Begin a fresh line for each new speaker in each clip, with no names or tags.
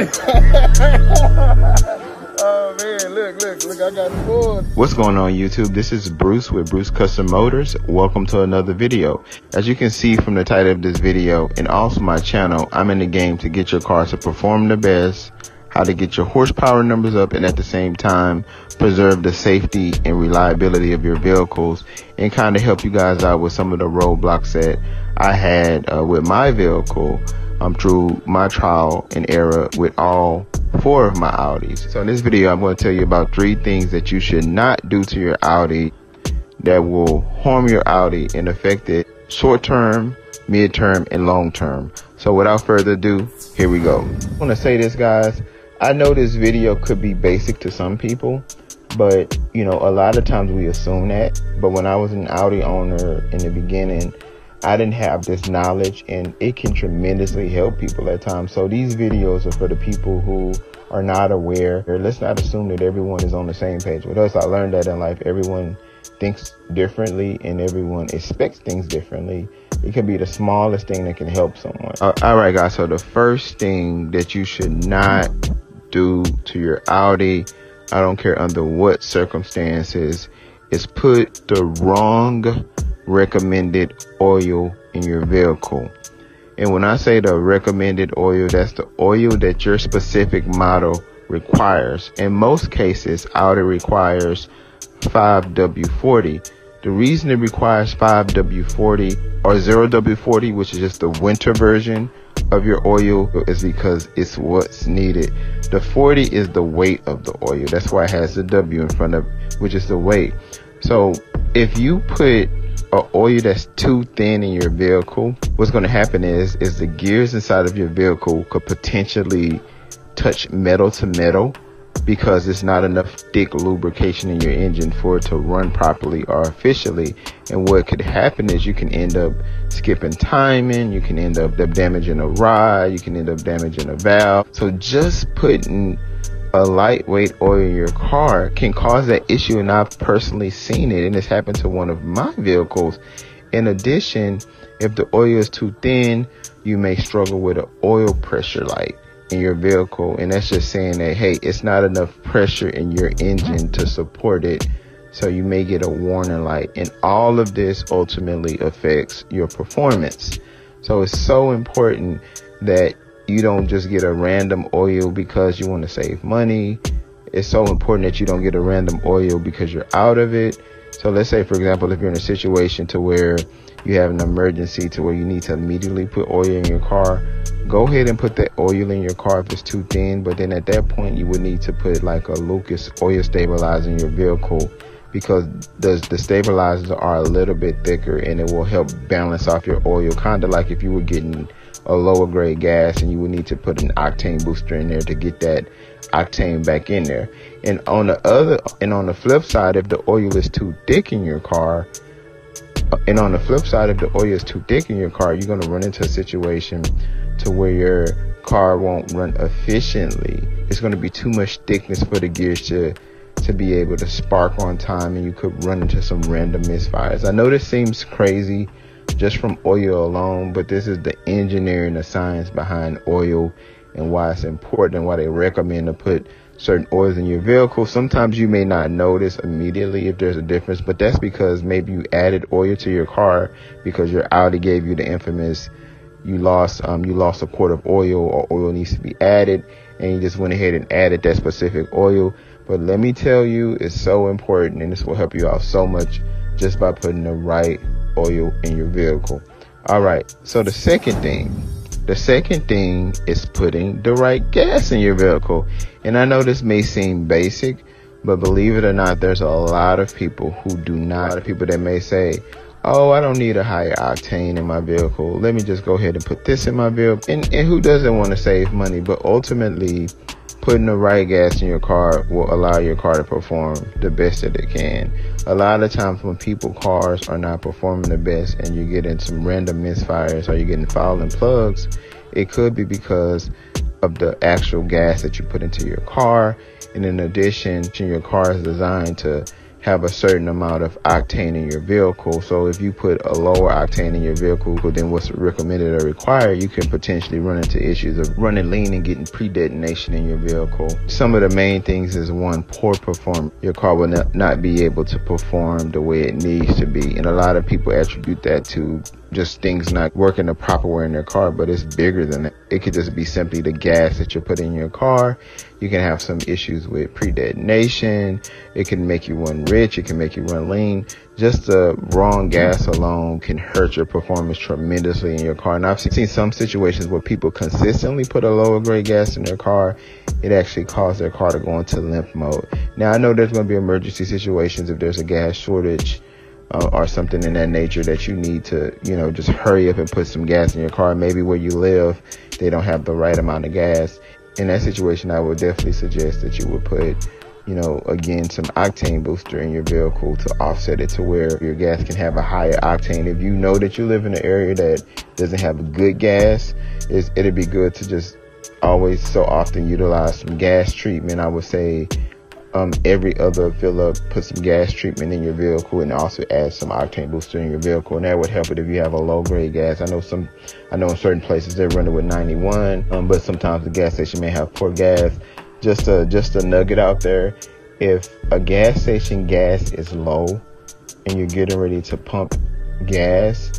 Oh man, look, I got the board.
What's going on YouTube? This is Bruce with Bruce Custom Motors. Welcome to another video. As you can see from the title of this video and also my channel, I'm in the game to get your car to perform the best, how to get your horsepower numbers up, and at the same time preserve the safety and reliability of your vehicles, and kind of help you guys out with some of the roadblocks that I had with my vehicle through my trial and error with all 4 of my Audis. So in this video, I'm going to tell you about 3 things that you should not do to your Audi that will harm your Audi and affect it short-term, mid-term, and long-term. So without further ado, here we go. I want to say this, guys. I know this video could be basic to some people, but you know, a lot of times we assume that. But when I was an Audi owner in the beginning, I didn't have this knowledge, and it can tremendously help people at times. So these videos are for the people who are not aware. Let's not assume that everyone is on the same page with us. I learned that in life, everyone thinks differently and everyone expects things differently. It can be the smallest thing that can help someone. All right, guys. So the first thing that you should not do to your Audi, I don't care under what circumstances, is put the wrong recommended oil in your vehicle. And when I say the recommended oil, that's the oil that your specific model requires. In most cases, Audi requires 5W40. The reason it requires 5W40 or 0W40, which is just the winter version of your oil, is because it's what's needed. The 40 is the weight of the oil. That's why it has the W in front of, which is the weight. So if you put an oil that's too thin in your vehicle, what's going to happen is the gears inside of your vehicle could potentially touch metal to metal, because there's not enough thick lubrication in your engine for it to run properly or efficiently. And what could happen is you can end up skipping timing, you can end up damaging a rod, you can end up damaging a valve. So just putting a lightweight oil in your car can cause that issue, and I've personally seen it, and it's happened to one of my vehicles. In addition, if the oil is too thin, you may struggle with an oil pressure light in your vehicle, and that's just saying that, hey, it's not enough pressure in your engine to support it, so you may get a warning light. And all of this ultimately affects your performance. So it's so important that you don't just get a random oil because you want to save money. It's so important that you don't get a random oil because you're out of it. So let's say, for example, if you're in a situation to where you have an emergency to where you need to immediately put oil in your car, go ahead and put that oil in your car if it's too thin. But then at that point, you would need to put like a Lucas oil stabilizer in your vehicle, because the stabilizers are a little bit thicker and it will help balance off your oil, kind of like if you were getting a lower grade gas and you would need to put an octane booster in there to get that octane back in there. And on the flip side, if the oil is too thick in your car, you're going to run into a situation to where your car won't run efficiently. It's going to be too much thickness for the gears to be able to spark on time, and you could run into some random misfires. I know this seems crazy just from oil alone, but this is the engineering, the science behind oil, and why it's important and why they recommend to put certain oils in your vehicle. Sometimes you may not notice immediately if there's a difference, but that's because maybe you added oil to your car because your Audi gave you the infamous you lost a quart of oil, or oil needs to be added, and you just went ahead and added that specific oil. But let me tell you, it's so important, and this will help you out so much just by putting the right oil in your vehicle. All right, so the second thing is putting the right gas in your vehicle. And I know this may seem basic, but believe it or not, there's a lot of people who do not. A lot of people that may say, oh, I don't need a higher octane in my vehicle, let me just go ahead and put this in my vehicle. And who doesn't want to save money? But ultimately, putting the right gas in your car will allow your car to perform the best that it can. A lot of times when cars are not performing the best and you're getting some random misfires or you're getting fouling plugs, it could be because of the actual gas that you put into your car. And in addition, your car is designed to have a certain amount of octane in your vehicle. So if you put a lower octane in your vehicle than what's recommended or required, you can potentially run into issues of running lean and getting pre-detonation in your vehicle. Some of the main things is, one, poor performance. Your car will not be able to perform the way it needs to be. And a lot of people attribute that to just things not working the proper way in their car, but it's bigger than that. It could just be simply the gas that you're putting in your car. You can have some issues with pre-detonation. It can make you run rich. It can make you run lean. Just the wrong gas alone can hurt your performance tremendously in your car. And I've seen some situations where people consistently put a lower grade gas in their car. It actually caused their car to go into limp mode. Now, I know there's going to be emergency situations if there's a gas shortage or something in that nature that you need to, just hurry up and put some gas in your car. Maybe where you live, they don't have the right amount of gas. In that situation, I would definitely suggest that you would put, again, some octane booster in your vehicle to offset it to where your gas can have a higher octane. If you know that you live in an area that doesn't have good gas, it'd be good to just always so often utilize some gas treatment. I would say every other fill up, put some gas treatment in your vehicle and also add some octane booster in your vehicle. And that would help it if you have a low grade gas. I know in certain places they're running with 91, but sometimes the gas station may have poor gas. Just a nugget out there. If a gas station gas is low and you're getting ready to pump gas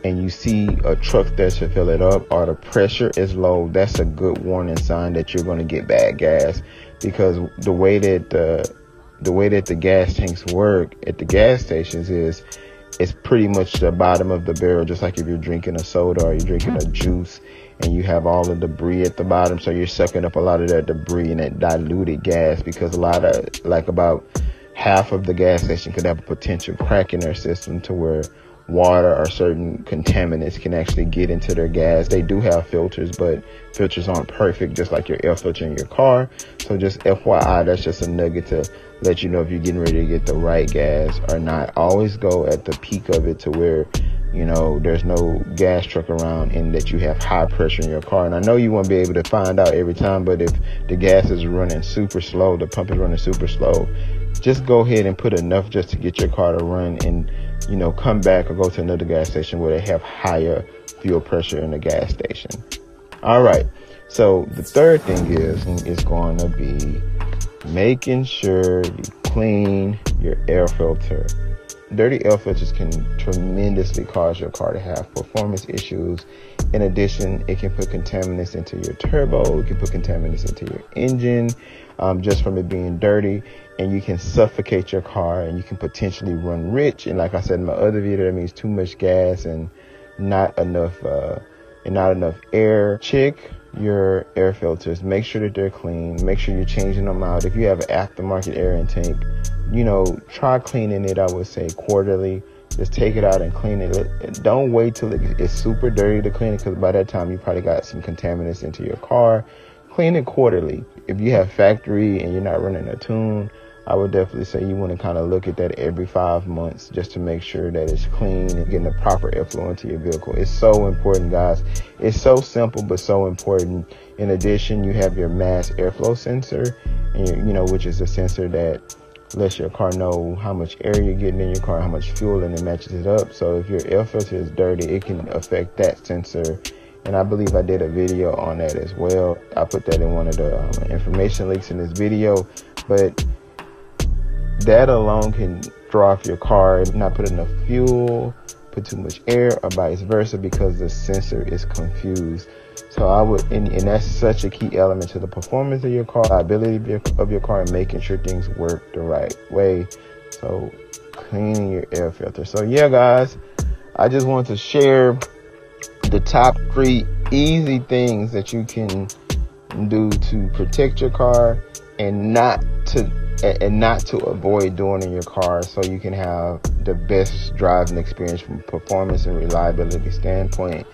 and you see a truck there to fill it up, or the pressure is low, that's a good warning sign that you're going to get bad gas. Because the way that the gas tanks work at the gas stations is, it's pretty much the bottom of the barrel, just like if you're drinking a soda or you're drinking a juice and you have all the debris at the bottom. So you're sucking up a lot of that debris and that diluted gas, because about half of the gas station could have a potential crack in their system to where water or certain contaminants can actually get into their gas. They do have filters, but filters aren't perfect, just like your air filter in your car. So just FYI, that's just a nugget to let you know if you're getting ready to get the right gas or not. Always go at the peak of it to where, there's no gas truck around and that you have high pressure in your car. And I know you won't be able to find out every time, but if the gas is running super slow, the pump is running super slow, just go ahead and put enough just to get your car to run and, come back or go to another gas station where they have higher fuel pressure in the gas station. All right. So the third thing is going to be making sure you clean your air filter. Dirty air filters can tremendously cause your car to have performance issues. In addition, it can put contaminants into your turbo. It can put contaminants into your engine, just from it being dirty. And you can suffocate your car, and you can potentially run rich. And like I said in my other video, that means too much gas and not enough air. Check your air filters. Make sure that they're clean. Make sure you're changing them out. If you have an aftermarket air intake, try cleaning it, I would say, quarterly. Just take it out and clean it. Don't wait till it's super dirty to clean it, because by that time you probably got some contaminants into your car. Clean it quarterly. If you have factory and you're not running a tune, I would definitely say you want to kind of look at that every 5 months just to make sure that it's clean and getting the proper airflow into your vehicle. It's so important, guys. It's so simple, but so important. In addition, you have your mass airflow sensor, and which is a sensor that lets your car know how much air you're getting in your car, how much fuel, and it matches it up. So if your air filter is dirty, it can affect that sensor. And I believe I did a video on that as well. I put that in one of the information links in this video. But that alone can throw off your car, not put enough fuel, put too much air, or vice versa, because the sensor is confused. So I would, and that's such a key element to the performance of your car, reliability of your car, and making sure things work the right way. So cleaning your air filter. So yeah, guys, I just want to share the top 3 easy things that you can do to protect your car and not to avoid doing in your car, so you can have the best driving experience from a performance and reliability standpoint.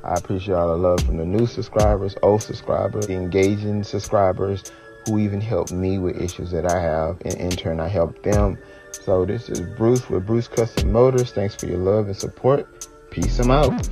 I appreciate all the love from the new subscribers, old subscribers, the engaging subscribers who even help me with issues that I have, and in turn I help them. So this is Bruce with Bruce Custom Motors. Thanks for your love and support. Peace. I'm out.